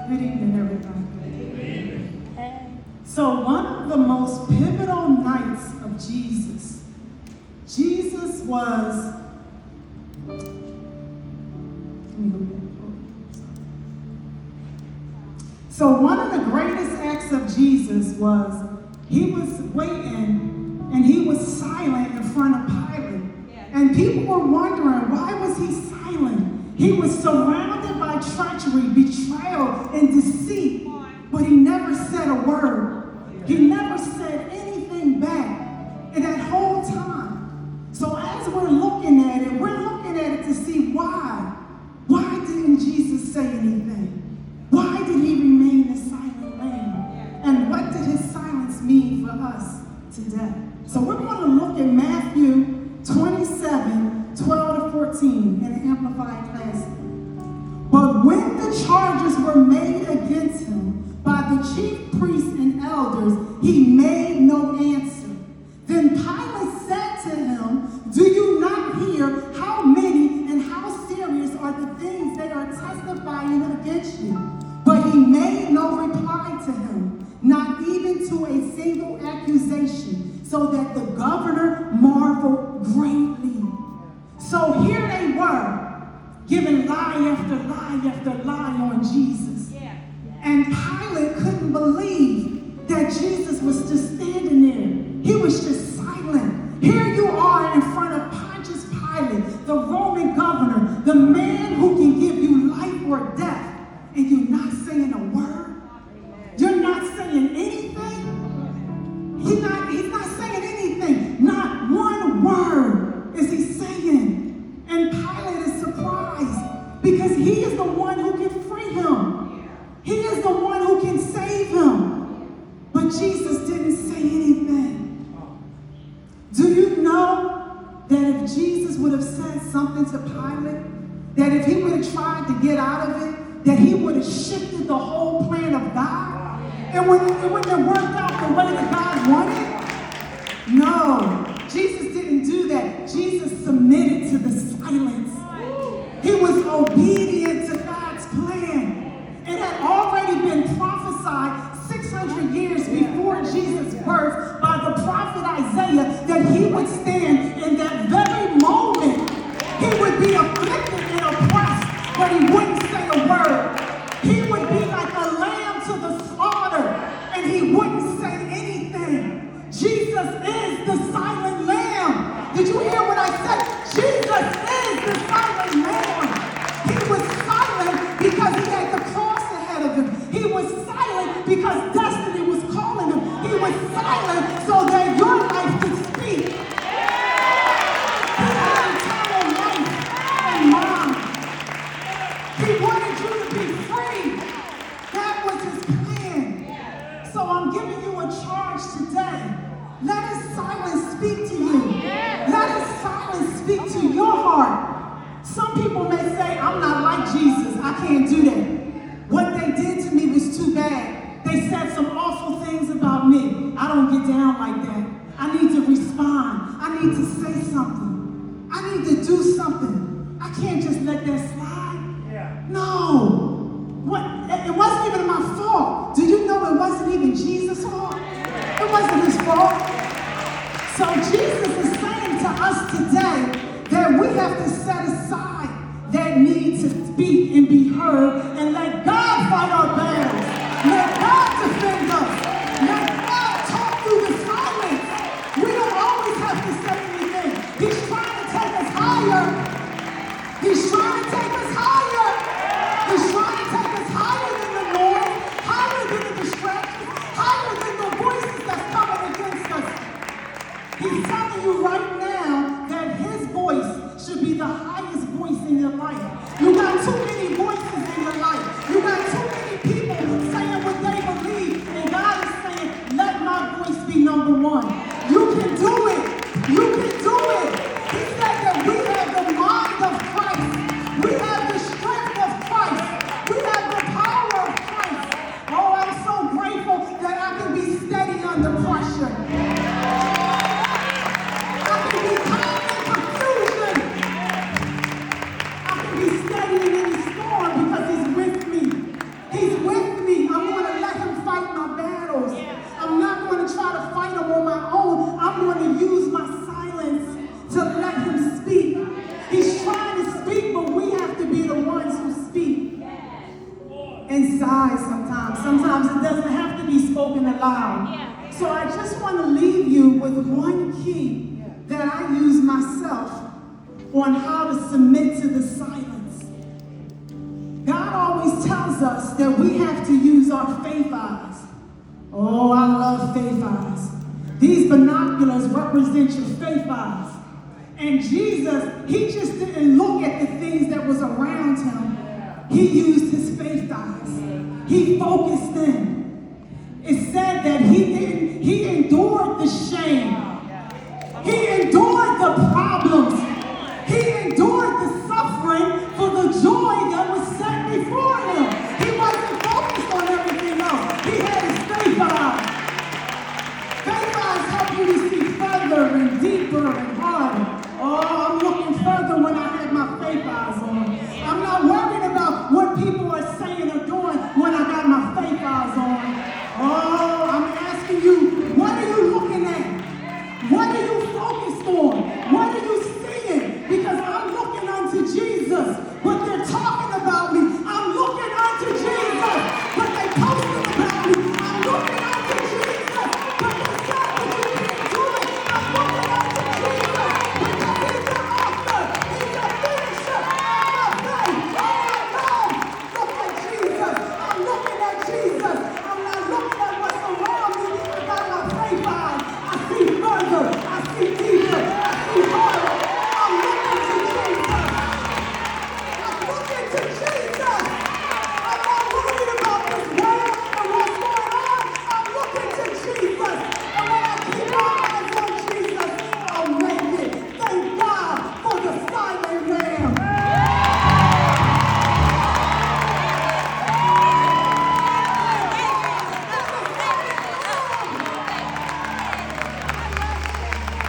Good evening, everybody. So one of the most pivotal nights of Jesus was, let me go back. So one of the greatest acts of Jesus was, he was waiting and he was silent in front of Pilate. And people were wondering, why was he silent? He was surrounded by treachery, betrayal, and deceit, but he never said a word. He never said anything back in that whole time. So as we're looking at it to see why. Why didn't Jesus say anything? Why did he remain a silent man? And what did his silence mean for us today? So we're going to look at Matthew 27, 12 to 14 in the Amplified Classic. But when the charges were made against him by the chief priests and elders, he made no answer. Then Pilate said to him, do you not hear how many and how serious are the things they are testifying against you? But he made no reply to him, not even to a single accusation, so that the governor marveled greatly. So here they were, giving lie after lie after lie on Jesus. And Pilate couldn't believe that Jesus was just standing there. He was just silent. Here you are in front of Pontius Pilate, the Roman governor, the man who can give you life or death, and you're not saying a word. You're not saying anything. He's not saying anything. Not one word is he saying. And Pilate is surprised because he is the one who can free him. He is the one who can save him. But Jesus didn't say anything. Do you know that if Jesus would have said something to Pilate, that if he would have tried to get out of it, that he would have shifted the whole plan of God? And it wouldn't have worked out the way that God wanted? No, Jesus didn't do that. Jesus submitted to the silence. He was obedient to God's plan. It had already been prophesied 600 years before Jesus' birth by the prophet Isaiah that he would stand in that very moment. He would be afflicted and oppressed, but he wouldn't say a word. He would be like a lamb to the slaughter, and he wouldn't say anything. Jesus is the silent lamb. Did you hear what I said? Jesus is the silent lamb. He was silent because he had the cross ahead of him. He was silent because destiny was calling him. He was silent so that your life could speak. He had eternal life and mind. He wanted you to be free. That was his plan. So I'm giving you a charge today. Let his silence speak to you. Let his silence speak to your heart. Some people may say, I'm not like Jesus. I can't do that. What they did to me was too bad. They said some awful things about me. I don't get down like that. I need to respond. I need to say something. I need to do something. I can't just let that slide. No. It wasn't even my fault. Do you know it wasn't even Jesus' fault? It wasn't his fault. So Jesus is saying to us today that we have to set aside that need to speak and be heard and let God fight our battles. Let God defend us. Let God talk through the silence. We don't always have to say anything. He's trying to take us higher. He's trying to take us higher. He's trying to take us higher than the noise, higher than the distractions, higher than the voices that's coming against us. He's telling you right now that his voice should be the highest voice in your life. You got too many voices in your life. You got too many people saying what they believe. And God is saying, let my voice be number one. You can do it. You can do it. He said that we have the mind of Christ. We have the strength of Christ. We have the power of Christ. Oh, I'm so grateful that I can be steady under pressure. I can be calm in confusion. I can be steady loud. So I just want to leave you with one key that I use myself on how to submit to the silence. God always tells us that we have to use our faith eyes. Oh, I love faith eyes. These binoculars represent your faith eyes. And Jesus, he just didn't look at the things that was around him. He used his faith eyes. He focused in. It said that he endured the shame. He endured the problems. He endured the suffering.